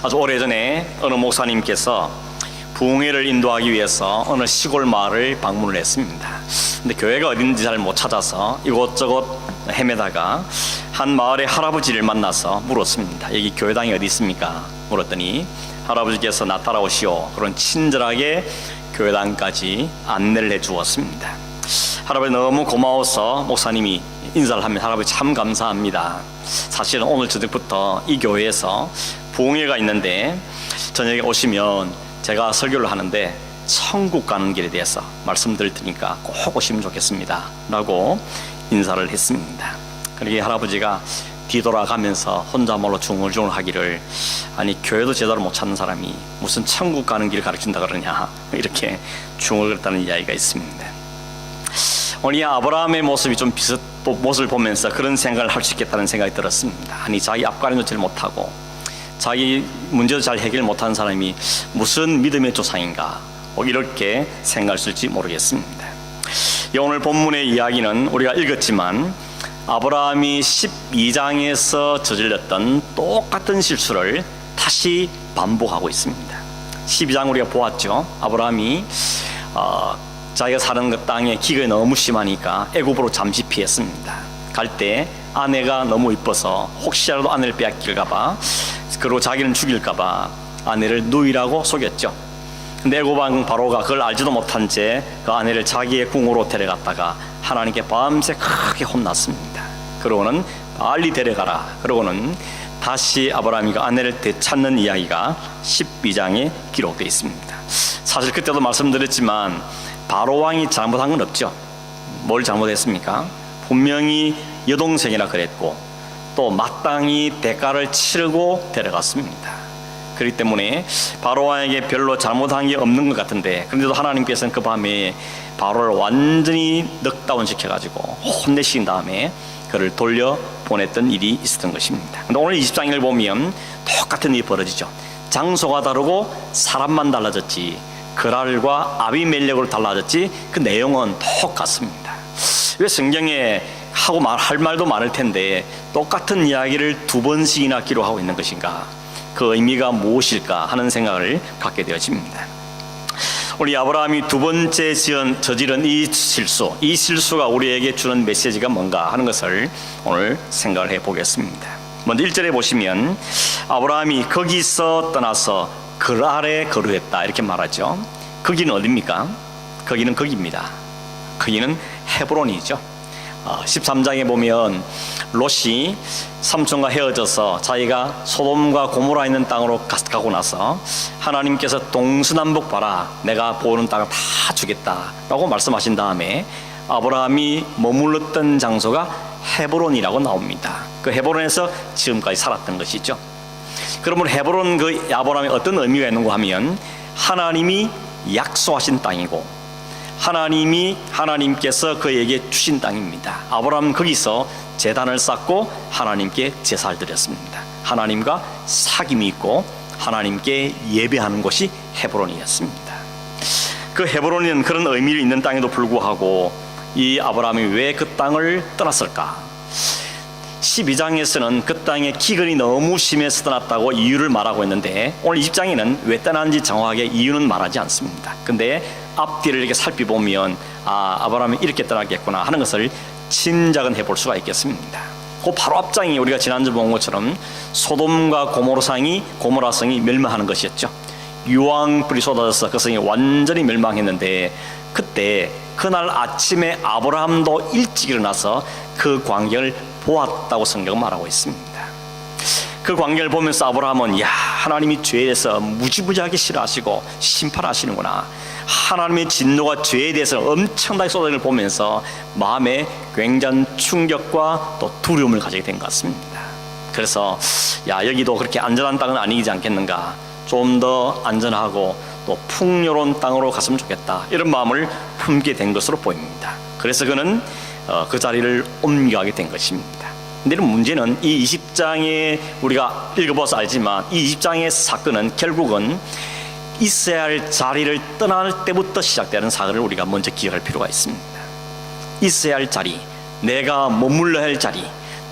아주 오래전에 어느 목사님께서 부흥회를 인도하기 위해서 어느 시골 마을을 방문을 했습니다. 근데 교회가 어딘지 잘 못 찾아서 이곳저곳 헤매다가 한 마을의 할아버지를 만나서 물었습니다. 여기 교회당이 어디 있습니까? 물었더니 할아버지께서 나 따라오시오. 그런 친절하게 교회당까지 안내를 해 주었습니다. 할아버지 너무 고마워서 목사님이 인사를 하면 할아버지 참 감사합니다. 사실은 오늘 저녁부터 이 교회에서 부흥회가 있는데 저녁에 오시면 제가 설교를 하는데 천국 가는 길에 대해서 말씀드릴 테니까 꼭 오시면 좋겠습니다 라고 인사를 했습니다. 그러게 할아버지가 뒤돌아가면서 혼자 몰로 중얼중얼 하기를, 아니 교회도 제대로 못 찾는 사람이 무슨 천국 가는 길을 가르친다 그러냐, 이렇게 중얼거렸다는 이야기가 있습니다. 오늘 이 아브라함의 모습이 좀 모습을 보면서 그런 생각을 할 수 있겠다는 생각이 들었습니다. 아니 자기 앞가림도 잘 못하고 자기 문제도 잘 해결 못하는 사람이 무슨 믿음의 조상인가, 이렇게 생각했을지 모르겠습니다. 오늘 본문의 이야기는 우리가 읽었지만 아브라함이 12장에서 저질렀던 똑같은 실수를 다시 반복하고 있습니다. 12장 우리가 보았죠. 아브라함이 자기가 사는 그 땅에 기근이 너무 심하니까 애굽으로 잠시 피했습니다. 갈 때 아내가 너무 이뻐서 혹시라도 아내를 빼앗길까봐, 그리고 자기는 죽일까봐 아내를 누이라고 속였죠. 근데 애굽 왕 바로가 그걸 알지도 못한 채 그 아내를 자기의 궁으로 데려갔다가 하나님께 밤새 크게 혼났습니다. 그러고는 빨리 데려가라. 그러고는 다시 아브라함이 그 아내를 되찾는 이야기가 12장에 기록되어 있습니다. 사실 그때도 말씀드렸지만 바로 왕이 잘못한 건 없죠. 뭘 잘못했습니까? 분명히 여동생이라 그랬고 또 마땅히 대가를 치르고 데려갔습니다. 그렇기 때문에 바로 왕에게 별로 잘못한 게 없는 것 같은데, 그런데도 하나님께서는 그 밤에 바로를 완전히 넉다운 시켜가지고 혼내신 다음에 그를 돌려 보냈던 일이 있었던 것입니다. 그런데 오늘 20장을 보면 똑같은 일이 벌어지죠. 장소가 다르고 사람만 달라졌지 그랄과 아비멜렉으로 달라졌지 그 내용은 똑같습니다. 왜 성경에 할 말도 많을 텐데 똑같은 이야기를 두 번씩이나 기록하고 있는 것인가, 그 의미가 무엇일까 하는 생각을 갖게 되어집니다. 우리 아브라함이 두 번째 저지른 이 실수가 우리에게 주는 메시지가 뭔가 하는 것을 오늘 생각을 해보겠습니다. 먼저 1절에 보시면 아브라함이 거기서 떠나서 그랄에 거류했다 이렇게 말하죠. 거기는 어디입니까? 거기는 거기입니다. 거기는 헤브론이죠. 13장에 보면 롯이 삼촌과 헤어져서 자기가 소돔과 고모라 있는 땅으로 가고 나서 하나님께서 동서남북 봐라, 내가 보는 땅을 다 주겠다 라고 말씀하신 다음에 아브라함이 머물렀던 장소가 헤브론이라고 나옵니다. 그 헤브론에서 지금까지 살았던 것이죠. 그러면 헤브론 그 아브라함에 어떤 의미가 있는가 하면 하나님이 약속하신 땅이고 하나님께서 그에게 주신 땅입니다. 아브라함은 거기서 제단을 쌓고 하나님께 제사를 드렸습니다. 하나님과 사귐이 있고 하나님께 예배하는 곳이 헤브론이었습니다. 그 헤브론은 그런 의미를 있는 땅에도 불구하고 이 아브라함이 왜 그 땅을 떠났을까? 12장에서는 그 땅에 기근이 너무 심해서 떠났다고 이유를 말하고 있는데 오늘 20장에는 왜 떠났는지 정확하게 이유는 말하지 않습니다. 근데 앞뒤를 이렇게 살펴보면 아브라함이 이렇게 떠났겠구나 하는 것을 짐작은 해볼 수가 있겠습니다. 그 바로 앞장이 우리가 지난주 본 것처럼 소돔과 고모라성이 멸망하는 것이었죠. 유황불이 쏟아져서 그 성이 완전히 멸망했는데 그날 아침에 아브라함도 일찍 일어나서 그 광경을 보았다고 성경은 말하고 있습니다. 그 광경을 보면서 아브라함은 하나님이 죄에 대해서 무지무지하게 싫어하시고 심판하시는구나, 하나님의 진노가 죄에 대해서 엄청나게 쏟아지는 걸 보면서 마음에 굉장한 충격과 또 두려움을 가지게 된 것 같습니다. 그래서 여기도 그렇게 안전한 땅은 아니지 않겠는가, 좀 더 안전하고 또 풍요로운 땅으로 갔으면 좋겠다, 이런 마음을 품게 된 것으로 보입니다. 그래서 그는 그 자리를 옮겨가게 된 것입니다. 근데 문제는 이 20장에 우리가 읽어봐서 알지만 이 20장의 사건은 결국은 있어야 할 자리를 떠날 때부터 시작되는 사건을 우리가 먼저 기억할 필요가 있습니다. 있어야 할 자리, 내가 머물러야 할 자리,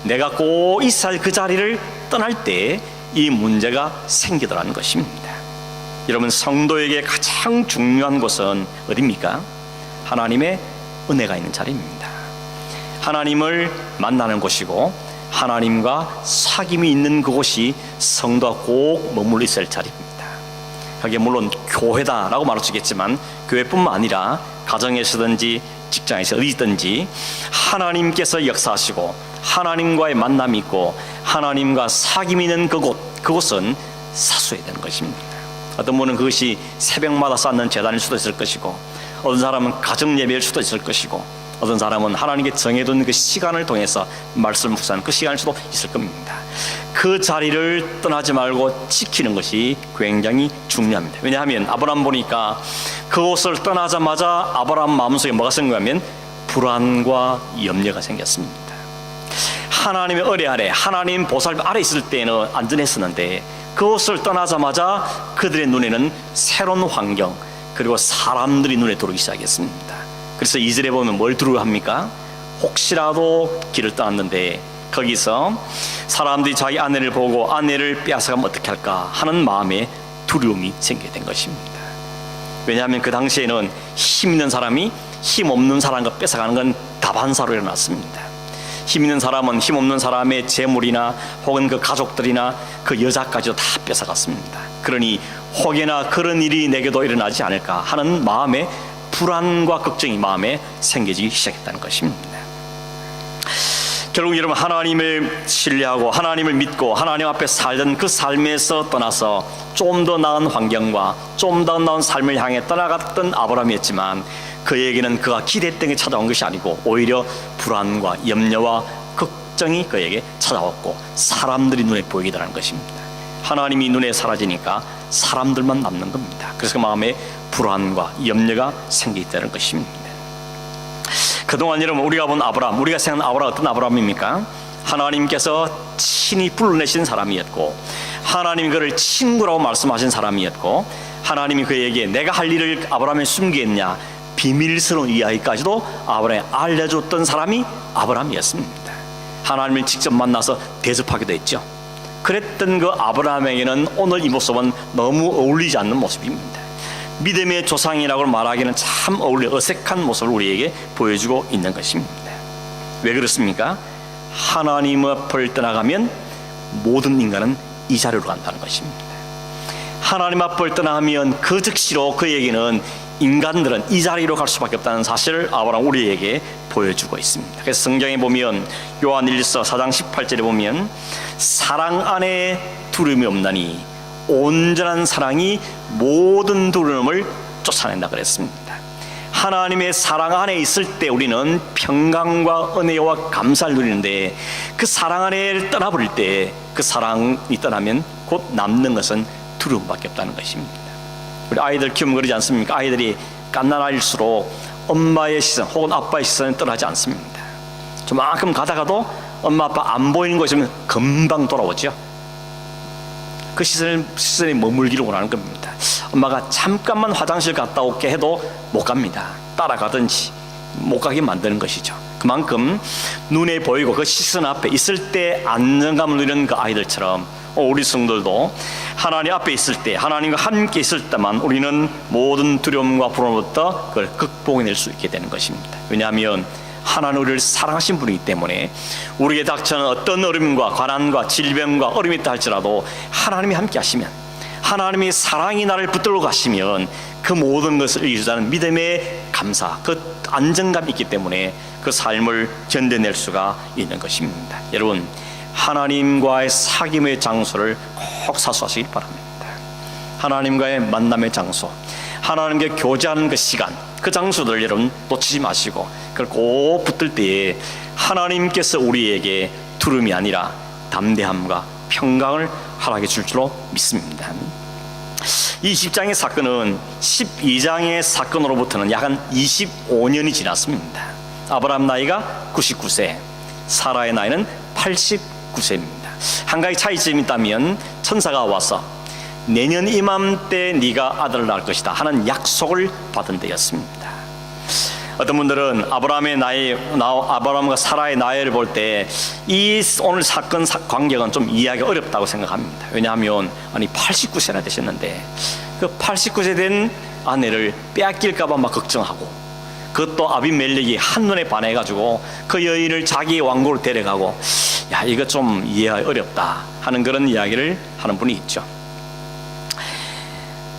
내가 꼭 있어야 할 그 자리를 떠날 때 이 문제가 생기더라는 것입니다. 여러분, 성도에게 가장 중요한 곳은 어디입니까? 하나님의 은혜가 있는 자리입니다. 하나님을 만나는 곳이고 하나님과 사귐이 있는 그곳이 성도가 꼭 머물러 있을 자리입니다. 그게 물론 교회다라고 말할 수 있겠지만 교회뿐만 아니라 가정에서든지 직장에서 어디든지 하나님께서 역사하시고 하나님과의 만남이 있고 하나님과 사귐이 있는 그곳은 사수해야 되는 것입니다. 어떤 분은 그것이 새벽마다 쌓는 제단일 수도 있을 것이고, 어떤 사람은 가정 예배일 수도 있을 것이고, 어떤 사람은 하나님께 정해둔 그 시간을 통해서 말씀을 묵상하는 그 시간일 수도 있을 겁니다. 그 자리를 떠나지 말고 지키는 것이 굉장히 중요합니다. 왜냐하면 아브라함 보니까 그곳을 떠나자마자 아브라함 마음속에 뭐가 생겼냐면 불안과 염려가 생겼습니다. 하나님의 은혜 아래, 하나님 보살핌 아래 있을 때는 안전했었는데 그것을 떠나자마자 그들의 눈에는 새로운 환경 그리고 사람들이 눈에 들어오기 시작했습니다. 그래서 2절에 보면 뭘 두려워합니까? 혹시라도 길을 떠났는데 거기서 사람들이 자기 아내를 보고 아내를 빼앗아가면 어떻게 할까 하는 마음에 두려움이 생기게 된 것입니다. 왜냐하면 그 당시에는 힘 있는 사람이 힘 없는 사람과 뺏어가는 건 다반사로 일어났습니다. 힘 있는 사람은 힘 없는 사람의 재물이나 혹은 그 가족들이나 그 여자까지도 다 뺏어갔습니다. 그러니 혹여나 그런 일이 내게도 일어나지 않을까 하는 마음에 불안과 걱정이 마음에 생기기 시작했다는 것입니다. 결국 여러분, 하나님을 신뢰하고 하나님을 믿고 하나님 앞에 살던 그 삶에서 떠나서 좀 더 나은 환경과 좀 더 나은 삶을 향해 떠나갔던 아브라함이었지만 그에게는 그가 기대했던 게 찾아온 것이 아니고 오히려 불안과 염려와 걱정이 그에게 찾아왔고 사람들이 눈에 보이게 되는 것입니다. 하나님이 눈에 사라지니까 사람들만 남는 겁니다. 그래서 그 마음에 불안과 염려가 생기게 것입니다. 그동안 여러분, 우리가 본 아브라함, 우리가 생각하는 아브라함 어떤 아브라함입니까? 하나님께서 친히 불러내신 사람이었고 하나님이 그를 친구라고 말씀하신 사람이었고 하나님이 그에게 내가 할 일을 아브라함에 숨기겠냐 비밀스러운 이야기까지도 아브라함에 알려줬던 사람이 아브라함이었습니다. 하나님을 직접 만나서 대접하기도 했죠. 그랬던 그 아브라함에게는 오늘 이 모습은 너무 어울리지 않는 모습입니다. 믿음의 조상이라고 말하기는 참 어색한 모습을 우리에게 보여주고 있는 것입니다. 왜 그렇습니까? 하나님 앞을 떠나가면 모든 인간은 이 자리로 간다는 것입니다. 하나님 앞을 떠나면 그 즉시로 그에게는 인간들은 이 자리로 갈 수밖에 없다는 사실을 아브라함 우리에게 보여주고 있습니다. 그래서 성경에 보면 요한 1서 4장 18절에 보면 사랑 안에 두려움이 없나니 온전한 사랑이 모든 두려움을 쫓아낸다 그랬습니다. 하나님의 사랑 안에 있을 때 우리는 평강과 은혜와 감사를 누리는데 그 사랑 안에 떠나버릴 때 그 사랑이 떠나면 곧 남는 것은 두려움밖에 없다는 것입니다. 우리 아이들 키우면 그러지 않습니까? 아이들이 갓난아이일수록 엄마의 시선 혹은 아빠의 시선을 떠나지 않습니다. 저만큼 가다가도 엄마 아빠 안 보이는 곳이면 금방 돌아오죠. 그 시선에 머물기를 원하는 겁니다. 엄마가 잠깐만 화장실 갔다 올게 해도 못 갑니다. 따라가든지 못 가게 만드는 것이죠. 그만큼 눈에 보이고 그 시선 앞에 있을 때 안정감을 누리는 그 아이들처럼 우리 성도들도 하나님 앞에 있을 때 하나님과 함께 있을 때만 우리는 모든 두려움과 불안으로부터 그걸 극복해낼 수 있게 되는 것입니다. 왜냐하면 하나님 우리를 사랑하신 분이기 때문에 우리에게 닥쳐는 어떤 어려움과 가난과 질병과 어려움이 있다 할지라도 하나님이 함께 하시면 하나님의 사랑이 나를 붙들고 가시면 그 모든 것을 이루자는 믿음의 감사, 그 안정감이 있기 때문에 그 삶을 견뎌낼 수가 있는 것입니다. 여러분, 하나님과의 사귐의 장소를 꼭 사수하시기 바랍니다. 하나님과의 만남의 장소, 하나님과 교제하는 그 시간, 그 장소들 여러분 놓치지 마시고 그걸 꼭 붙들 때에 하나님께서 우리에게 두려움이 아니라 담대함과 평강을 허락해 줄 줄로 믿습니다. 이 10장의 사건은 12장의 사건으로부터는 약 한 25년이 지났습니다. 아브라함 나이가 99세, 사라의 나이는 89세입니다. 한 가지 차이점이 있다면 천사가 와서 내년 이맘때 네가 아들을 낳을 것이다 하는 약속을 받은 데였습니다. 어떤 분들은 아브라함과 사라의 나이를 볼 때 이 오늘 사건 관계는 좀 이해하기 어렵다고 생각합니다. 왜냐하면 89세나 되셨는데 그 89세 된 아내를 빼앗길까봐 막 걱정하고, 그것도 아비멜렉이 한눈에 반해가지고 그 여인을 자기의 왕국으로 데려가고, 야, 이거 좀 이해하기 어렵다 하는 그런 이야기를 하는 분이 있죠.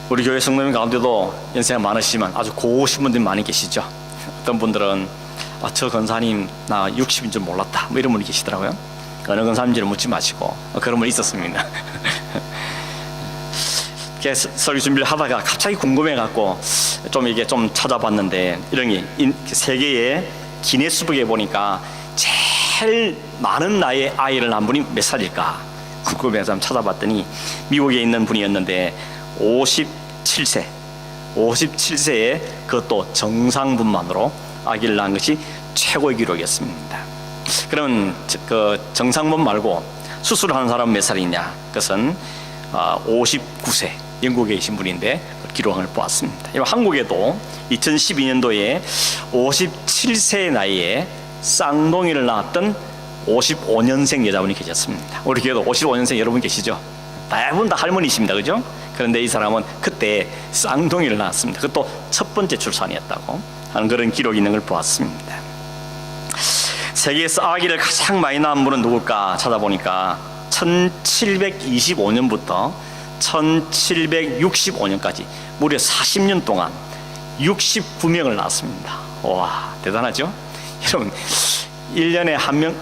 우리 교회 성도님 가운데도 연세가 많으시지만 아주 고우신 분들이 많이 계시죠. 어떤 분들은 저 권사님 나 60인 줄 몰랐다 뭐 이런 분이 계시더라고요. 어느 권사님인지를 묻지 마시고 그런 분이 있었습니다. 설교 준비를 하다가 갑자기 궁금해갖고 좀 찾아봤는데, 이런 게 세계의 기네스북에 보니까 제일 많은 나이의 아이를 낳은 분이 몇 살일까 궁금해서 찾아봤더니 미국에 있는 분이었는데 57세에 그것도 정상분만으로 아기를 낳은 것이 최고의 기록이었습니다. 그러면 그 정상분 말고 수술하는 사람은 몇 살이냐? 그것은 59세 영국에 계신 분인데 기록을 보았습니다. 한국에도 2012년도에 57세의 나이에 쌍둥이를 낳았던 55년생 여자분이 계셨습니다. 우리 교회도 55년생 여러분 계시죠? 대부분 다 할머니십니다, 그죠? 그런데 이 사람은 그때 쌍둥이를 낳았습니다. 그것도 첫 번째 출산이었다고 하는 그런 기록이 있는 걸 보았습니다. 세계에서 아기를 가장 많이 낳은 분은 누굴까 찾아보니까 1725년부터 1765년까지 무려 40년 동안 69명을 낳았습니다. 와, 대단하죠? 여러분, 1년에 한 명,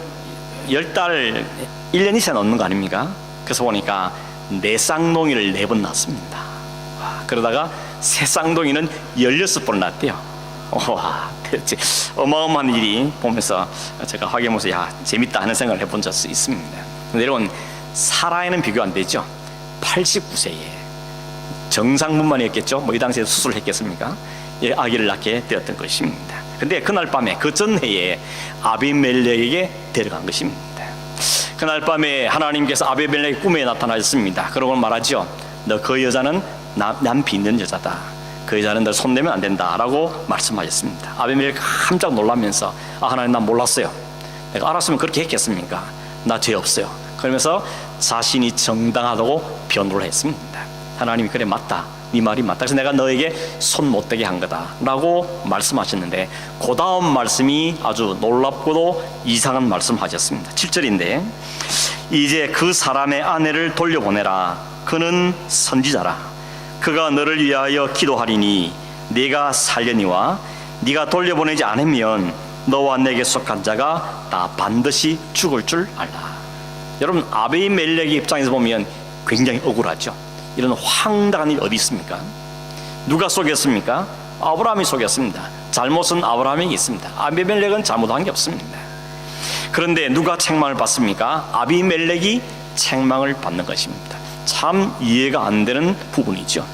10달, 1년 이상 넘는 거 아닙니까? 그래서 보니까 네 쌍둥이를 4번 낳았습니다. 와, 그러다가 새 쌍둥이는 16번을 낳았대요. 와, 대체 어마어마한 일이 보면서 제가 확인해보면서 야, 재밌다 하는 생각을 해본 적이 있습니다. 근데 여러분, 사라에는 비교 안 되죠? 89세에 정상분만이었겠죠? 이 당시에 수술을 했겠습니까? 아기를 낳게 되었던 것입니다. 근데 그날 밤에 그 전해에 아비멜렉에게 데려간 것입니다. 그날 밤에 하나님께서 아비멜렉의 꿈에 나타나셨습니다. 그러고 말하죠. 너 그 여자는 남 빚는 여자다. 그 여자는 널 손대면 안 된다 라고 말씀하셨습니다. 아비멜렉 깜짝 놀라면서 하나님, 난 몰랐어요. 내가 알았으면 그렇게 했겠습니까? 나 죄 없어요. 그러면서 자신이 정당하다고 변호를 했습니다. 하나님이 그래, 맞다, 네 말이 맞다. 그래서 내가 너에게 손 못 대게 한 거다 라고 말씀하셨는데, 그 다음 말씀이 아주 놀랍고도 이상한 말씀하셨습니다. 7절인데 이제 그 사람의 아내를 돌려보내라. 그는 선지자라. 그가 너를 위하여 기도하리니 네가 살려니와 네가 돌려보내지 않으면 너와 내게 속한 자가 다 반드시 죽을 줄 알라. 여러분, 아비멜렉의 입장에서 보면 굉장히 억울하죠. 이런 황당한 일이 어디 있습니까? 누가 속였습니까? 아브라함이 속였습니다. 잘못은 아브라함에게 있습니다. 아비멜렉은 잘못한 게 없습니다. 그런데 누가 책망을 받습니까? 아비멜렉이 책망을 받는 것입니다. 참 이해가 안 되는 부분이죠.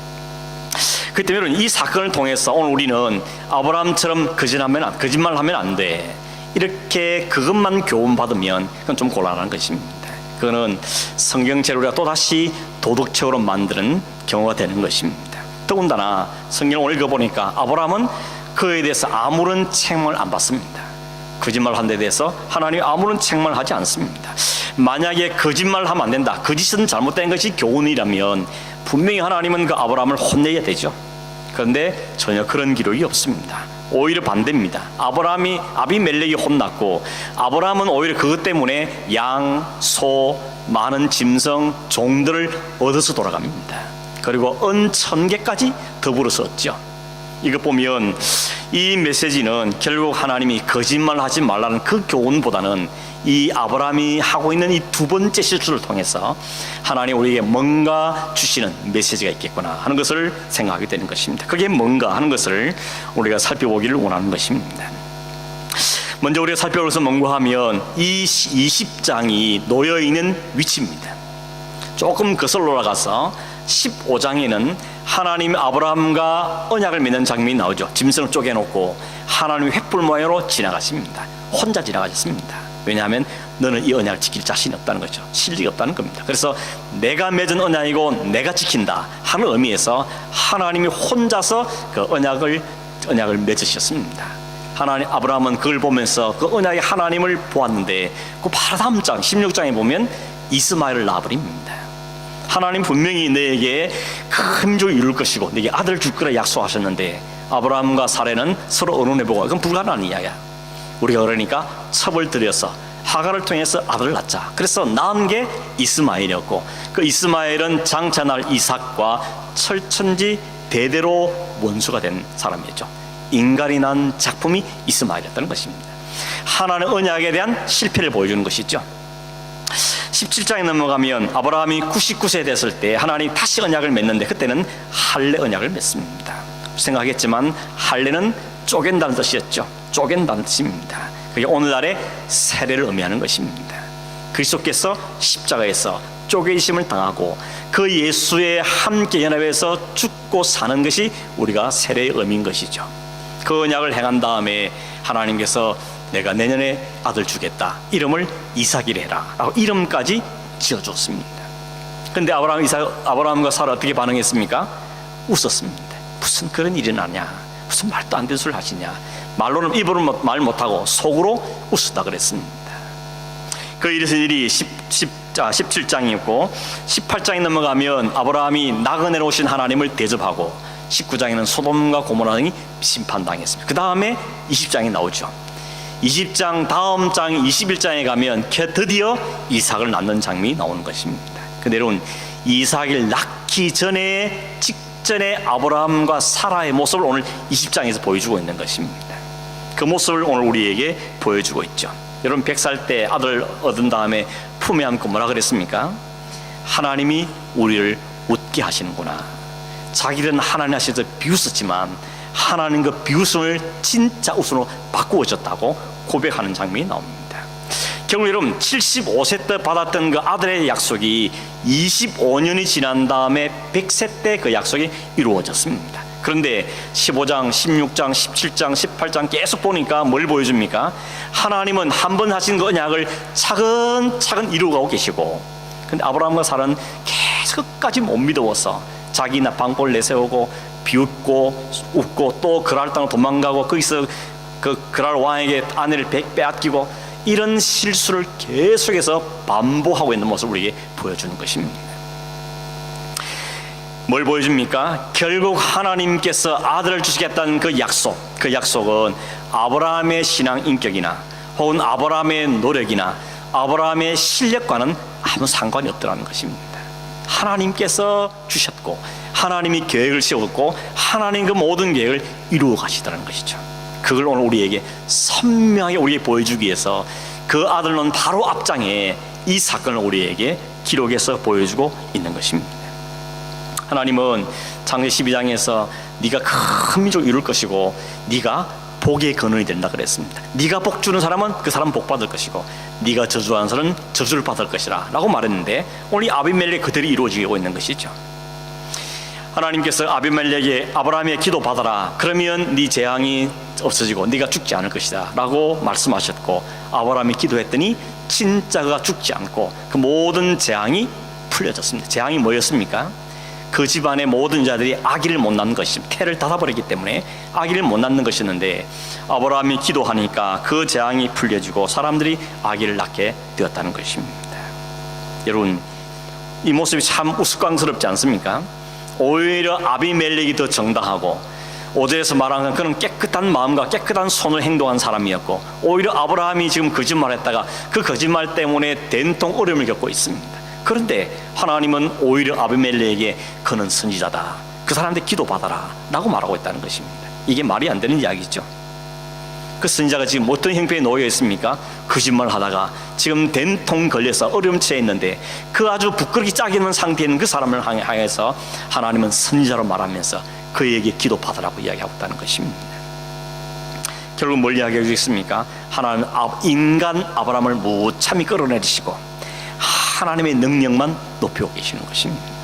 그렇기 때문에 이 사건을 통해서 오늘 우리는 아브라함처럼 거짓말하면 안 돼, 이렇게 그것만 교훈받으면 그건 좀 곤란한 것입니다. 그거는 성경책을 우리가 또다시 도덕책으로 만드는 경우가 되는 것입니다. 더군다나 성경을 읽어보니까 아브라함은 그에 대해서 아무런 책망을 안 받습니다. 거짓말한 데 대해서 하나님이 아무런 책망을 하지 않습니다. 만약에 거짓말하면 안 된다, 거짓은 잘못된 것이 교훈이라면 분명히 하나님은 그 아브라함을 혼내야 되죠. 그런데 전혀 그런 기록이 없습니다. 오히려 반대입니다. 아비멜렉이 혼났고, 아브라함은 오히려 그것 때문에 양, 소, 많은 짐승, 종들을 얻어서 돌아갑니다. 그리고 은 1000개까지 더불어서 얻죠. 이거 보면 이 메시지는 결국 하나님이 거짓말하지 말라는 그 교훈보다는 이 아브라함이 하고 있는 이 두 번째 실수를 통해서 하나님 우리에게 뭔가 주시는 메시지가 있겠구나 하는 것을 생각하게 되는 것입니다. 그게 뭔가 하는 것을 우리가 살펴보기를 원하는 것입니다. 먼저 우리가 살펴볼 것은 뭔가 하면 이 20장이 놓여있는 위치입니다. 조금 거슬러 올라가서 15장에는 하나님이 아브라함과 언약을 맺는 장면이 나오죠. 짐승을 쪼개놓고 하나님이 횃불 모양으로 지나가십니다. 혼자 지나가셨습니다. 왜냐하면 너는 이 언약을 지킬 자신이 없다는 거죠. 실력이 없다는 겁니다. 그래서 내가 맺은 언약이고 내가 지킨다 하는 의미에서 하나님이 혼자서 그 언약을 맺으셨습니다. 하나님 아브라함은 그걸 보면서 그 언약의 하나님을 보았는데 그 바로 다음 장 16장에 보면 이스마엘을 낳아버립니다. 하나님 분명히 너에게 큰 민족을 이룰 것이고 너에게 아들을 줄 거라 약속하셨는데 아브라함과 사레는 서로 의논해보고 그건 불가능한 이야기야. 우리가 그러니까 첩을 들여서 하갈을 통해서 아들을 낳자. 그래서 낳은 게 이스마엘이었고 그 이스마엘은 장차날 이삭과 철천지 대대로 원수가 된 사람이었죠. 인간이 낳은 작품이 이스마엘이었다는 것입니다. 하나는 언약에 대한 실패를 보여주는 것이죠. 17장에 넘어가면 아브라함이 99세 됐을 때 하나님이 다시 언약을 맺는데 그때는 할례 언약을 맺습니다. 생각하겠지만 할례는 쪼갠다는 뜻이었죠. 쪼갠다는 뜻입니다. 그게 오늘날의 세례를 의미하는 것입니다. 그리스도께서 십자가에서 쪼개심을 당하고 그 예수의 함께 연합해서 죽고 사는 것이 우리가 세례의 의미인 것이죠. 그 언약을 행한 다음에 하나님께서 내가 내년에 아들 주겠다, 이름을 이삭이라 해라 라고 이름까지 지어줬습니다. 그런데 아브라함과 사라 어떻게 반응했습니까? 웃었습니다. 무슨 그런 일이 나냐, 무슨 말도 안 되는 소리를 하시냐. 말로는 입으로 말 못하고 속으로 웃었다 그랬습니다. 그 일이 17장이었고 18장에 넘어가면 아브라함이 나그네로 오신 하나님을 대접하고 19장에는 소돔과 고모라 등이 심판당했습니다. 그 다음에 20장이 나오죠. 20장 다음 장 21장에 가면 드디어 이삭을 낳는 장면이 나오는 것입니다. 근데 여러분, 이삭을 낳기 전에 직전에 아브라함과 사라의 모습을 오늘 20장에서 보여주고 있는 것입니다. 그 모습을 오늘 우리에게 보여주고 있죠. 여러분, 100살 때 아들 얻은 다음에 품에 안고 뭐라 그랬습니까? 하나님이 우리를 웃게 하시는구나. 자기는 하나님 하셔서 비웃었지만 하나님 그 비웃음을 진짜 웃음으로 바꾸어졌다고 고백하는 장면이 나옵니다. 결국 여러분, 75세 때 받았던 그 아들의 약속이 25년이 지난 다음에 100세 때 그 약속이 이루어졌습니다. 그런데 15장, 16장, 17장, 18장 계속 보니까 뭘 보여줍니까? 하나님은 한 번 하신 그 언약을 차근차근 이루어가고 계시고, 근데 아브라함과 사라는 계속 끝까지 못 믿어서 자기나 방골 내세우고 비웃고 웃고 또 그랄 땅으로 도망가고 거기서 그 그랄 왕에게 아내를 빼앗기고 이런 실수를 계속해서 반복하고 있는 모습을 우리에게 보여주는 것입니다. 뭘 보여줍니까? 결국 하나님께서 아들을 주시겠다는 그 약속은 아브라함의 신앙 인격이나 혹은 아브라함의 노력이나 아브라함의 실력과는 아무 상관이 없더라는 것입니다. 하나님께서 주셨고 하나님이 계획을 세웠고 하나님 그 모든 계획을 이루어 가시더라는 것이죠. 그걸 오늘 우리에게 선명하게 우리에게 보여주기 위해서 그 아들은 바로 앞장에 이 사건을 우리에게 기록해서 보여주고 있는 것입니다. 하나님은 창세기 12장에서 네가 큰 민족을 이룰 것이고 네가 복의 근원이 된다 그랬습니다. 네가 복 주는 사람은 그 사람 복 받을 것이고 네가 저주하는 사람은 저주를 받을 것이라 라고 말했는데 오늘 이 아비멜렉 그대로 이루어지고 있는 것이죠. 하나님께서 아비멜렉에게 아브라함의 기도 받아라, 그러면 네 재앙이 없어지고 네가 죽지 않을 것이다 라고 말씀하셨고, 아브라함이 기도했더니 진짜 그가 죽지 않고 그 모든 재앙이 풀려졌습니다. 재앙이 뭐였습니까? 그 집안의 모든 자들이 아기를 못 낳는 것입니다. 태를 닫아버리기 때문에 아기를 못 낳는 것이었는데 아브라함이 기도하니까 그 재앙이 풀려지고 사람들이 아기를 낳게 되었다는 것입니다. 여러분, 이 모습이 참 우스꽝스럽지 않습니까? 오히려 아비멜렉이 더 정당하고 5절에서 말하는 그는 깨끗한 마음과 깨끗한 손을 행동한 사람이었고, 오히려 아브라함이 지금 거짓말했다가 그 거짓말 때문에 된통 어려움을 겪고 있습니다. 그런데 하나님은 오히려 아비멜렉에게 그는 선지자다, 그 사람한테 기도받아라 라고 말하고 있다는 것입니다. 이게 말이 안 되는 이야기죠. 그 선지자가 지금 어떤 형편에 놓여 있습니까? 거짓말 하다가 지금 된통 걸려서 어려움 처해 있는데 그 아주 부끄럽게 짝이 있는 상태에 있는 그 사람을 향해서 하나님은 선지자로 말하면서 그에게 기도받으라고 이야기하고 있다는 것입니다. 결국 뭘 이야기하고 있습니까? 하나님은 인간 아브라함을 무참히 끌어내리시고 하나님의 능력만 높이고 계시는 것입니다.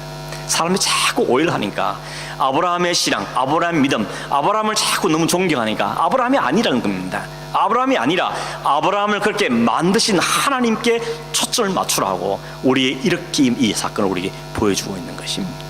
사람이 자꾸 오해를 하니까 아브라함의 신앙, 아브라함의 믿음, 아브라함을 자꾸 너무 존경하니까 아브라함이 아니라는 겁니다. 아브라함이 아니라 아브라함을 그렇게 만드신 하나님께 초점을 맞추라고 우리의 이렇게 이 사건을 우리에게 보여주고 있는 것입니다.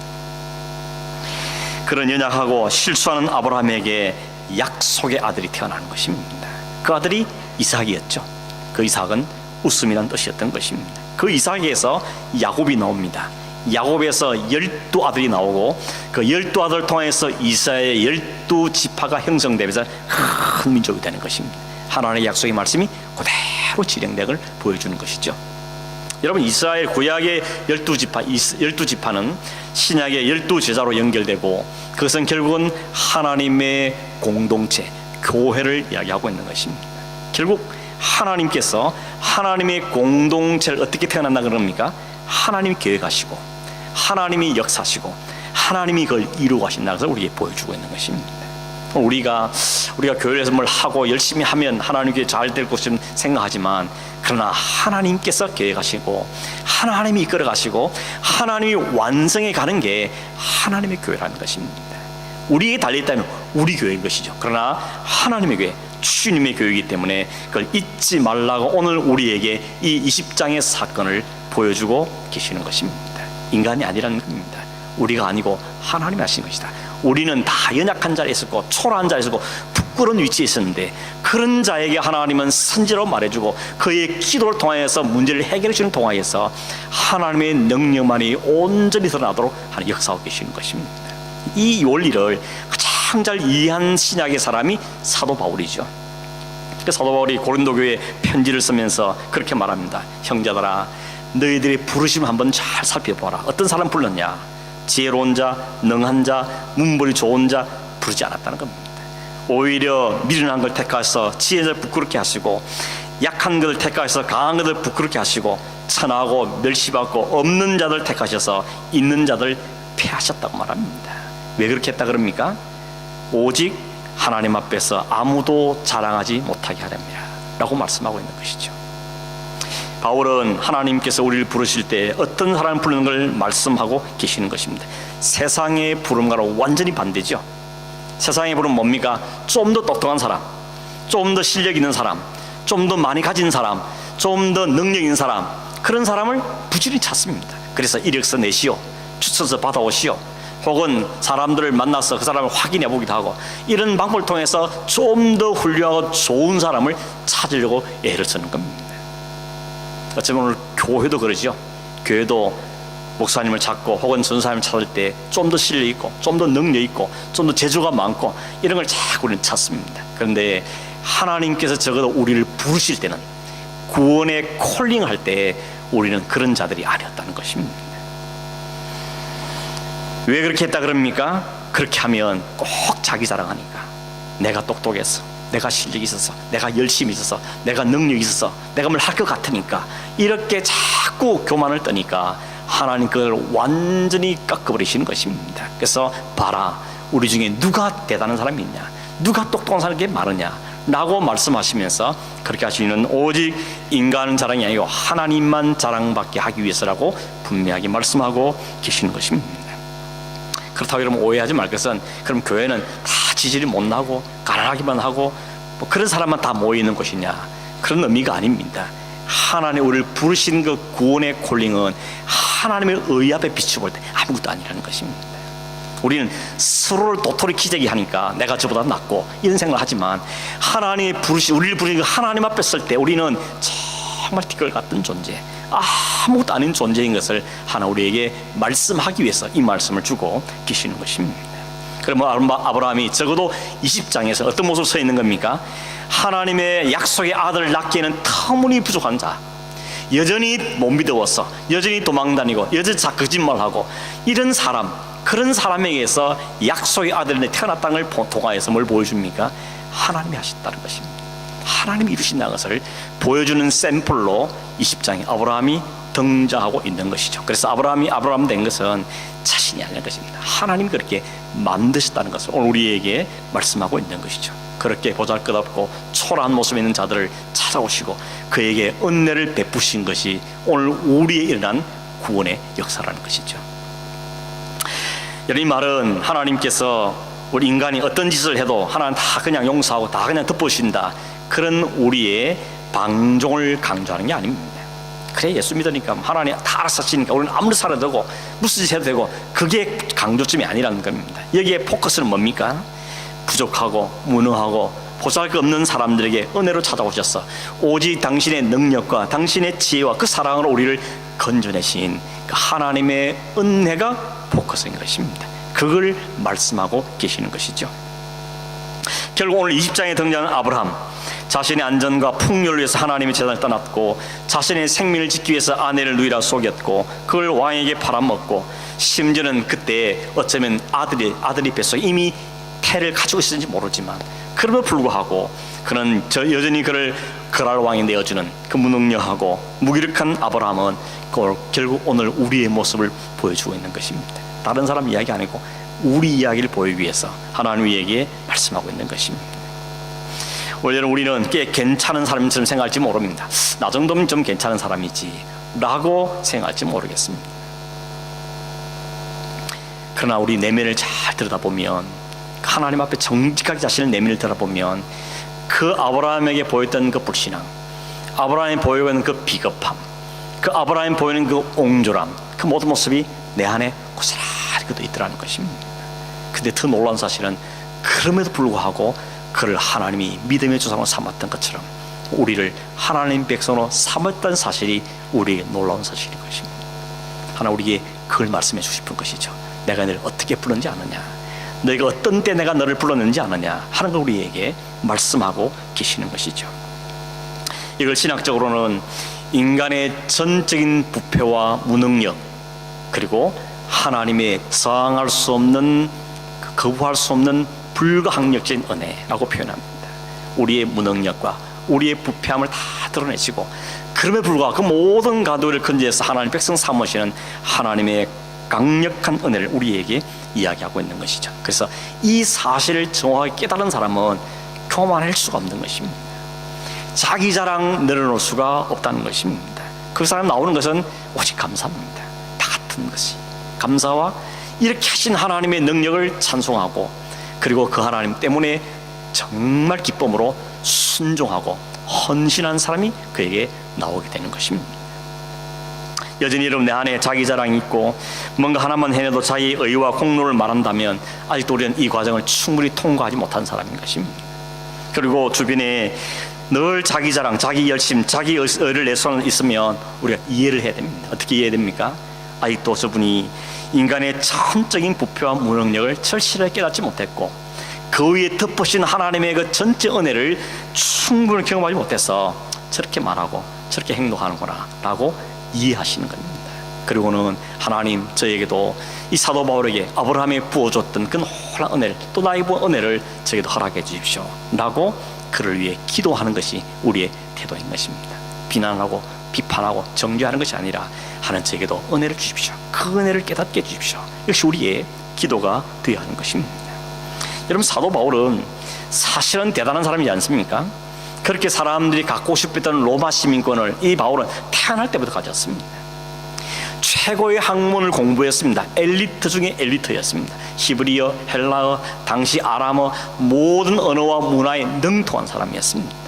그런 연약하고 실수하는 아브라함에게 약속의 아들이 태어나는 것입니다. 그 아들이 이삭이었죠. 그 이삭은 웃음이라는 뜻이었던 것입니다. 그 이삭에서 야곱이 나옵니다. 야곱에서 12아들이 나오고 그 12아들을 통해서 이스라엘의 12지파가 형성되면서 큰 민족이 되는 것입니다. 하나님의 약속의 말씀이 그대로 진행된 걸 보여주는 것이죠. 여러분, 이스라엘 구약의 12지파는 신약의 12제자로 연결되고 그것은 결국은 하나님의 공동체, 교회를 이야기하고 있는 것입니다. 결국 하나님께서 하나님의 공동체를 어떻게 태어난다 그럽니까? 하나님이 계획하시고 하나님이 역사하시고 하나님이 그걸 이루고 하신다는 것을 우리에게 보여주고 있는 것입니다. 우리가 교회에서 뭘 하고 열심히 하면 하나님께 잘 될 것처럼 생각하지만, 그러나 하나님께서 계획하시고 하나님이 이끌어 가시고 하나님이 완성해 가는 게 하나님의 교회라는 것입니다. 우리에게 달려있다면 우리 교회인 것이죠. 그러나 하나님의 교회, 주님의 교회이기 때문에 그걸 잊지 말라고 오늘 우리에게 이 20장의 사건을 보여주고 계시는 것입니다. 인간이 아니라는 겁니다. 우리가 아니고 하나님이 하신 것이다. 우리는 다 연약한 자리에 있었고 초라한 자리에 있었고 부끄러운 위치에 있었는데, 그런 자에게 하나님은 선지로 말해주고 그의 기도를 통하여서 문제를 해결해 주는 통하여서 하나님의 능력만이 온전히 드러나도록 하는 역사하고 계시는 것입니다. 이 원리를 가장 잘 이해한 신약의 사람이 사도 바울이죠. 사도 바울이 고린도 교회에 편지를 쓰면서 그렇게 말합니다. 형제들아, 너희들의 부르심을 한번 잘 살펴보라. 어떤 사람 불렀냐? 지혜로운 자, 능한 자, 문벌이 좋은 자 부르지 않았다는 겁니다. 오히려 미련한 걸 택하셔서 지혜를 부끄럽게 하시고, 약한 것을 택하셔서 강한 것을 부끄럽게 하시고, 천하고 멸시받고 없는 자들 택하셔서 있는 자들 패하셨다고 말합니다. 왜 그렇게 했다 그럽니까? 오직 하나님 앞에서 아무도 자랑하지 못하게 하렵니다 라고 말씀하고 있는 것이죠. 바울은 하나님께서 우리를 부르실 때 어떤 사람을 부르는 걸 말씀하고 계시는 것입니다. 세상의 부름과는 완전히 반대죠. 세상의 부름은 뭡니까? 좀 더 똑똑한 사람, 좀 더 실력 있는 사람, 좀 더 많이 가진 사람, 좀 더 능력 있는 사람, 그런 사람을 부지런히 찾습니다. 그래서 이력서 내시오, 추천서 받아오시오, 혹은 사람들을 만나서 그 사람을 확인해 보기도 하고, 이런 방법을 통해서 좀 더 훌륭하고 좋은 사람을 찾으려고 애를 쓰는 겁니다. 어쩌면 오늘 교회도 그러죠. 교회도 목사님을 찾고 혹은 전사님을 찾을 때 좀 더 실력 있고 좀 더 능력 있고 좀 더 재주가 많고 이런 걸 자꾸 우리는 찾습니다. 그런데 하나님께서 적어도 우리를 부르실 때는, 구원의 콜링을 할 때 우리는 그런 자들이 아니었다는 것입니다. 왜 그렇게 했다 그럽니까? 그렇게 하면 꼭 자기 자랑하니까, 내가 똑똑했어, 내가 실력이 있어서, 내가 열심히 있어서, 내가 능력이 있어서, 내가 뭘 할 것 같으니까, 이렇게 자꾸 교만을 떠니까 하나님 그걸 완전히 깎아버리시는 것입니다. 그래서 봐라, 우리 중에 누가 대단한 사람이 있냐, 누가 똑똑한 사람이 많으냐 라고 말씀하시면서, 그렇게 하시는 오직 인간 자랑이 아니고 하나님만 자랑받게 하기 위해서라고 분명하게 말씀하고 계시는 것입니다. 그렇다고 여러분 오해하지 말 것은, 그럼 교회는 다 지질이 못나고 가난하기만 하고 뭐 그런 사람만 다 모이는 곳이냐, 그런 의미가 아닙니다. 하나님 우리를 부르신 그 구원의 콜링은 하나님의 의 앞에 비춰볼 때 아무것도 아니라는 것입니다. 우리는 서로를 도토리 키재기 하니까 내가 저보다 낫고 이런 생각을 하지만, 하나님의 우리를 부르신 그 하나님 앞에 설 때 우리는 정말 티끌 같은 존재, 아무것도 아닌 존재인 것을 하나 우리에게 말씀하기 위해서 이 말씀을 주고 계시는 것입니다. 그러면 아브라함이 적어도 20장에서 어떤 모습으로 서 있는 겁니까? 하나님의 약속의 아들을 낳기에는 터무니 부족한 자, 여전히 못 믿어서 여전히 도망다니고 여전히 거짓말하고 이런 사람, 그런 사람에게서 약속의 아들이 태어났다는 걸 통하여서 뭘 보여줍니까? 하나님이 하셨다는 것입니다. 하나님이 이루신다는 것을 보여주는 샘플로 20장에 아브라함이 등장하고 있는 것이죠. 그래서 아브라함이 아브라함 된 것은 자신이 아닌 것입니다. 하나님이 그렇게 만드셨다는 것을 오늘 우리에게 말씀하고 있는 것이죠. 그렇게 보잘것없고 초라한 모습에 있는 자들을 찾아오시고 그에게 은혜를 베푸신 것이 오늘 우리에 일어난 구원의 역사라는 것이죠. 이 말은 하나님께서 우리 인간이 어떤 짓을 해도 하나님 다 그냥 용서하고 다 그냥 덮어주신다, 그런 우리의 방종을 강조하는 게 아닙니다. 그래, 예수 믿으니까 하나님 다 알아서 하시니까 우리는 아무리 살아도 되고 무슨 짓 해도 되고, 그게 강조점이 아니라는 겁니다. 여기에 포커스는 뭡니까? 부족하고 무능하고 보잘것없는 사람들에게 은혜로 찾아오셔서 오직 당신의 능력과 당신의 지혜와 그 사랑으로 우리를 건져내신 그 하나님의 은혜가 포커스인 것입니다. 그걸 말씀하고 계시는 것이죠. 결국 오늘 20장에 등장하는 아브라함, 자신의 안전과 풍요를 위해서 하나님의 재단을 떠났고 자신의 생명을 지키기 위해서 아내를 누이라 속였고 그걸 왕에게 팔아먹고 심지어는 그때 어쩌면 아들이 뱃속에 이미 태를 가지고 있었는지 모르지만 그럼에도 불구하고 그는 여전히 그를 그랄 왕이 내어주는 그 무능력하고 무기력한 아브라함은 결국 오늘 우리의 모습을 보여주고 있는 것입니다. 다른 사람 이야기 아니고 우리 이야기를 보이기 위해서 하나님 우리에게 말씀하고 있는 것입니다. 원래는 우리는 꽤 괜찮은 사람처럼 생각할지 모릅니다. 나 정도면 좀 괜찮은 사람이지 라고 생각할지 모르겠습니다. 그러나 우리 내면을 잘 들여다보면, 하나님 앞에 정직하게 자신의 내면을 들여다보면 그 아브라함에게 보였던 그 불신앙, 아브라함이 보이는 그 비겁함, 그 아브라함이 보이는 그 옹졸함, 그 모든 모습이 내 안에 고스란히 그도 있더라는 것입니다. 근데 더 놀라운 사실은 그럼에도 불구하고 그를 하나님이 믿음의 조상으로 삼았던 것처럼 우리를 하나님 백성으로 삼았던 사실이 우리에게 놀라운 사실인 것입니다. 하나님 우리에게 그걸 말씀해 주고 싶은 것이죠. 내가 너를 어떻게 불렀는지 아느냐, 너희가 어떤 때 내가 너를 불렀는지 아느냐 하는 걸 우리에게 말씀하고 계시는 것이죠. 이걸 신학적으로는 인간의 전적인 부패와 무능력, 그리고 하나님의 저항할 수 없는, 거부할 수 없는 불가항력적인 은혜라고 표현합니다. 우리의 무능력과 우리의 부패함을 다 드러내시고 그럼에 불구하고 그 모든 가도를 건져서 하나님 백성 삼으시는 하나님의 강력한 은혜를 우리에게 이야기하고 있는 것이죠. 그래서 이 사실을 정확하게 깨달은 사람은 교만할 수가 없는 것입니다. 자기 자랑 내려놓을 수가 없다는 것입니다. 그 사람 나오는 것은 오직 감사입니다. 다 같은 것이 감사와 이렇게 하신 하나님의 능력을 찬송하고, 그리고 그 하나님 때문에 정말 기쁨으로 순종하고 헌신한 사람이 그에게 나오게 되는 것입니다. 여전히 여러분 내 안에 자기 자랑이 있고 뭔가 하나만 해내도 자기 의와 공로를 말한다면 아직도 우리는 이 과정을 충분히 통과하지 못한 사람인 것입니다. 그리고 주변에 늘 자기 자랑, 자기 열심, 자기 의를 내세우는 있으면 우리가 이해를 해야 됩니다. 어떻게 이해해야 됩니까? 아직도 저분이 인간의 전적인 부패와 무능력을 절실하게 깨닫지 못했고 그 위에 덮으신 하나님의 그 전체 은혜를 충분히 경험하지 못해서 저렇게 말하고 저렇게 행동하는구나 라고 이해하시는 겁니다. 그리고는 하나님 저에게도 이 사도 바울에게 아브라함이 부어줬던 그 놀라운 은혜를, 또 나에게 부은 은혜를 저에게도 허락해 주십시오 라고 그를 위해 기도하는 것이 우리의 태도인 것입니다. 비난하고 비판하고 정죄하는 것이 아니라 하나님 저에게도 은혜를 주십시오, 그 은혜를 깨닫게 해주십시오, 역시 우리의 기도가 되어야 하는 것입니다. 여러분 사도 바울은 사실은 대단한 사람이지 않습니까? 그렇게 사람들이 갖고 싶었던 로마 시민권을 이 바울은 태어날 때부터 가졌습니다. 최고의 학문을 공부했습니다. 엘리트 중에 엘리트였습니다. 히브리어, 헬라어, 당시 아람어 모든 언어와 문화에 능통한 사람이었습니다.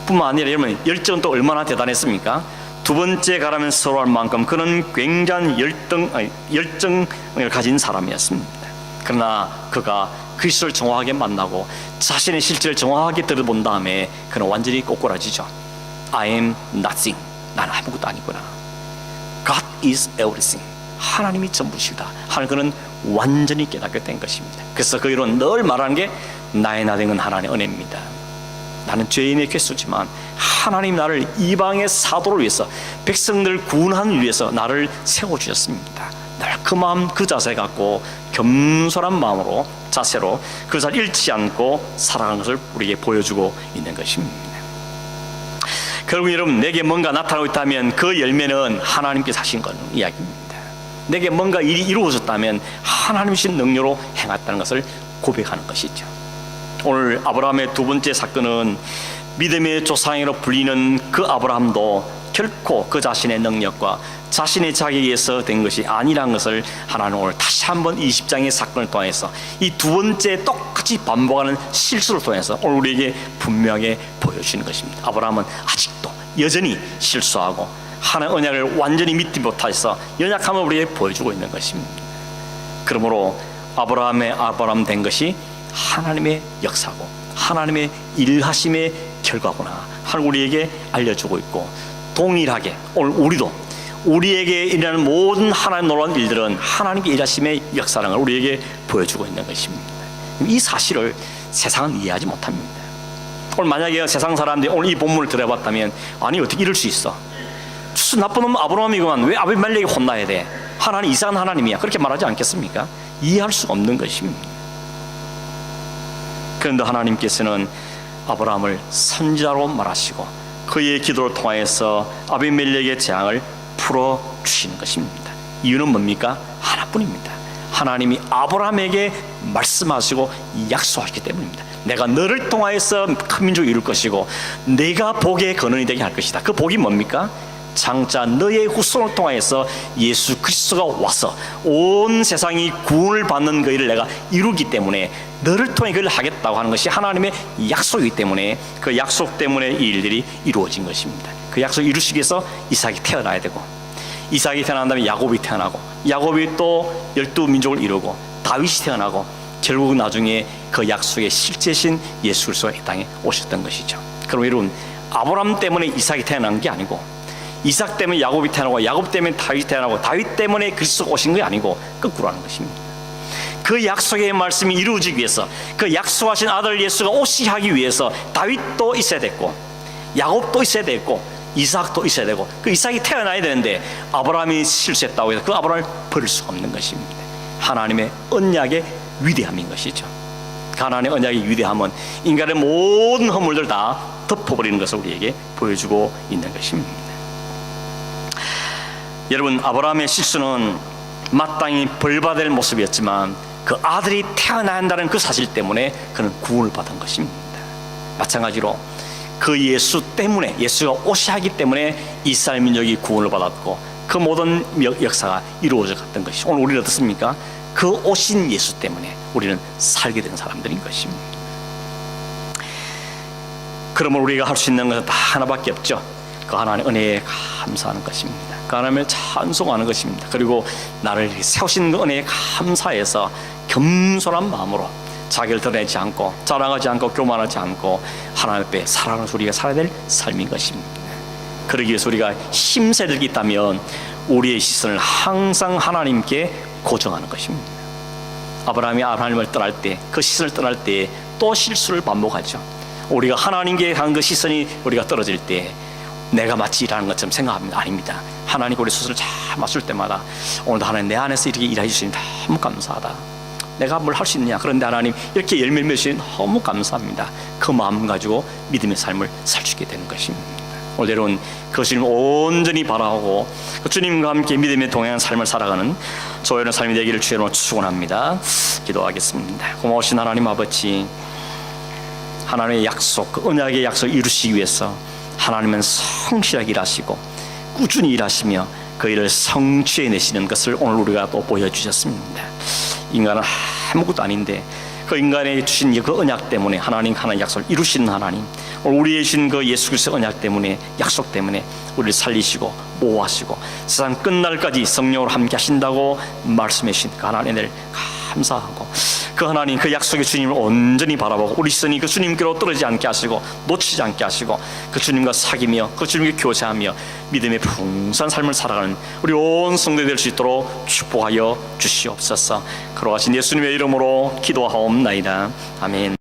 뿐만 아니라 여러분 열정은 또 얼마나 대단했습니까? 두 번째 가라면 서로할 만큼 그는 굉장한 열정을 가진 사람이었습니다. 그러나 그가 그리스도를 정확하게 만나고 자신의 실체를 정확하게 들어본 다음에 그는 완전히 꼬꾸라지죠. I am nothing. 나는 아무것도 아니구나. God is everything. 하나님이 전부시다 하는 그는 완전히 깨닫게 된 것입니다. 그래서 그 이론 늘 말하는 게 나의 나됨은 하나님의 은혜입니다. 나는 죄인의 괴수지만 하나님 나를 이방의 사도를 위해서, 백성들을 구원하는 위해서 나를 세워주셨습니다. 늘 그 마음, 그 자세 갖고 겸손한 마음으로, 자세로 그것을 잃지 않고 살아가는 것을 우리에게 보여주고 있는 것입니다. 결국 여러분 내게 뭔가 나타나고 있다면 그 열매는 하나님께서 하신 건 이야기입니다. 내게 뭔가 일이 이루어졌다면 하나님이신 능력으로 행했다는 것을 고백하는 것이죠. 오늘 아브라함의 두 번째 사건은 믿음의 조상으로 불리는 그 아브라함도 결코 그 자신의 능력과 자신의 자격에서 된 것이 아니라는 것을 하나님 오늘 다시 한번 20장의 사건을 통해서 이 두 번째 똑같이 반복하는 실수를 통해서 오늘 우리에게 분명하게 보여주시는 것입니다. 아브라함은 아직도 여전히 실수하고 하나님의 언약을 완전히 믿지 못해서 연약함을 우리에게 보여주고 있는 것입니다. 그러므로 아브라함의 아브라함 된 것이 하나님의 역사고 하나님의 일하심의 결과구나 하는 우리에게 알려주고 있고, 동일하게 오늘 우리도 우리에게 일어나는 모든 하나님 놀라운 일들은 하나님의 일하심의 역사라는 걸 우리에게 보여주고 있는 것입니다. 이 사실을 세상은 이해하지 못합니다. 오늘 만약에 세상 사람들이 오늘 이 본문을 들어봤다면, 아니 어떻게 이럴 수 있어? 주스 나쁜 놈 아브라함이구만, 왜 아비멜렉이 혼나야 돼? 하나님 이상한 하나님이야, 그렇게 말하지 않겠습니까? 이해할 수가 없는 것입니다. 그런데 하나님께서는 아브라함을 선지자로 말하시고 그의 기도를 통하여서 아비멜렉의 재앙을 풀어주시는 것입니다. 이유는 뭡니까? 하나뿐입니다. 하나님이 아브라함에게 말씀하시고 약속하시기 때문입니다. 내가 너를 통하여서 큰 민족을 이룰 것이고 내가 복의 근원이 되게 할 것이다. 그 복이 뭡니까? 장차 너의 후손을 통하여서 예수 그리스도가 와서 온 세상이 구원을 받는 그 일을 내가 이루기 때문에 너를 통해 그 일을 하겠다고 하는 것이 하나님의 약속이기 때문에 그 약속 때문에 이 일들이 이루어진 것입니다. 그 약속을 이루시기 위해서 이삭이 태어나야 되고, 이삭이 태어난 다음에 야곱이 태어나고, 야곱이 또 12민족을 이루고 다윗이 태어나고, 결국 나중에 그 약속의 실제신 예수 그리스도가 이 땅에 오셨던 것이죠. 그럼 여러분, 아브라함 때문에 이삭이 태어난 게 아니고, 이삭 때문에 야곱이 태어나고, 야곱 때문에 다윗이 태어나고, 다윗 때문에 그리스도가 오신 게 아니고 거꾸로 하는 것입니다. 그 약속의 말씀이 이루어지기 위해서, 그 약속하신 아들 예수가 오시게 하기 위해서 다윗도 있어야 됐고, 야곱도 있어야 됐고, 이삭도 있어야 되고, 그 이삭이 태어나야 되는데 아브라함이 실수했다고 해서 그 아브라함을 버릴 수가 없는 것입니다. 하나님의 언약의 위대함인 것이죠. 하나님의 언약의 위대함은 인간의 모든 허물들 다 덮어버리는 것을 우리에게 보여주고 있는 것입니다. 여러분, 아브라함의 실수는 마땅히 벌받을 모습이었지만 그 아들이 태어나야 한다는 그 사실 때문에 그는 구원을 받은 것입니다. 마찬가지로 그 예수 때문에, 예수가 오셔야 하기 때문에 이스라엘 민족이 구원을 받았고 그 모든 역사가 이루어져 갔던 것이, 오늘 우리는 어떻습니까? 그 오신 예수 때문에 우리는 살게 된 사람들인 것입니다. 그러면 우리가 할 수 있는 것은 다 하나밖에 없죠. 그 하나님의 은혜에 감사하는 것입니다. 그 하나님을 찬송하는 것입니다. 그리고 나를 세우신 그 은혜에 감사해서 겸손한 마음으로 자기를 드러내지 않고 자랑하지 않고 교만하지 않고 하나님 앞에 살아가는 우리가 살아야 될 삶인 것입니다. 그러기 위해서 우리가 힘세력이 있다면 우리의 시선을 항상 하나님께 고정하는 것입니다. 아브라함이 하나님을 떠날 때, 그 시선을 떠날 때 또 실수를 반복하죠. 우리가 하나님께 한 그 시선이 우리가 떨어질 때 내가 마치 일하는 것처럼 생각합니다. 아닙니다. 하나님 우리 스스로 잘 맞출 때마다 오늘도 하나님 내 안에서 이렇게 일해 주시니 너무 감사하다. 내가 뭘 할 수 있느냐, 그런데 하나님 이렇게 열매를 맺으시니 너무 감사합니다. 그 마음 가지고 믿음의 삶을 살 수 있게 되는 것입니다. 오늘 여러분, 그 주님을 온전히 바라보고 그 주님과 함께 믿음의 동행한 삶을 살아가는 저희의 삶이 되기를 주의 축원합니다. 기도하겠습니다. 고마우신 하나님 아버지, 하나님의 약속, 그 언약의 약속을 이루시기 위해서 하나님은 성실하게 일하시고 꾸준히 일하시며 그 일을 성취해내시는 것을 오늘 우리가 또 보여주셨습니다. 인간은 아무것도 아닌데 그 인간에 주신 그 언약 때문에 하나님 약속을 이루시는 하나님, 우리의 주신 그 예수 그리스도 언약 때문에, 약속 때문에 우리를 살리시고 보호하시고 세상 끝날까지 성령으로 함께 하신다고 말씀해 주신 그 하나님을 감사하고, 그 하나님 그 약속의 주님을 온전히 바라보고 우리 시선이 그 주님께로 떨어지지 않게 하시고 놓치지 않게 하시고 그 주님과 사귀며 그 주님과 교제하며 믿음의 풍성한 삶을 살아가는 우리 온 성도들 될 수 있도록 축복하여 주시옵소서. 걸어가신 예수님의 이름으로 기도하옵나이다. 아멘.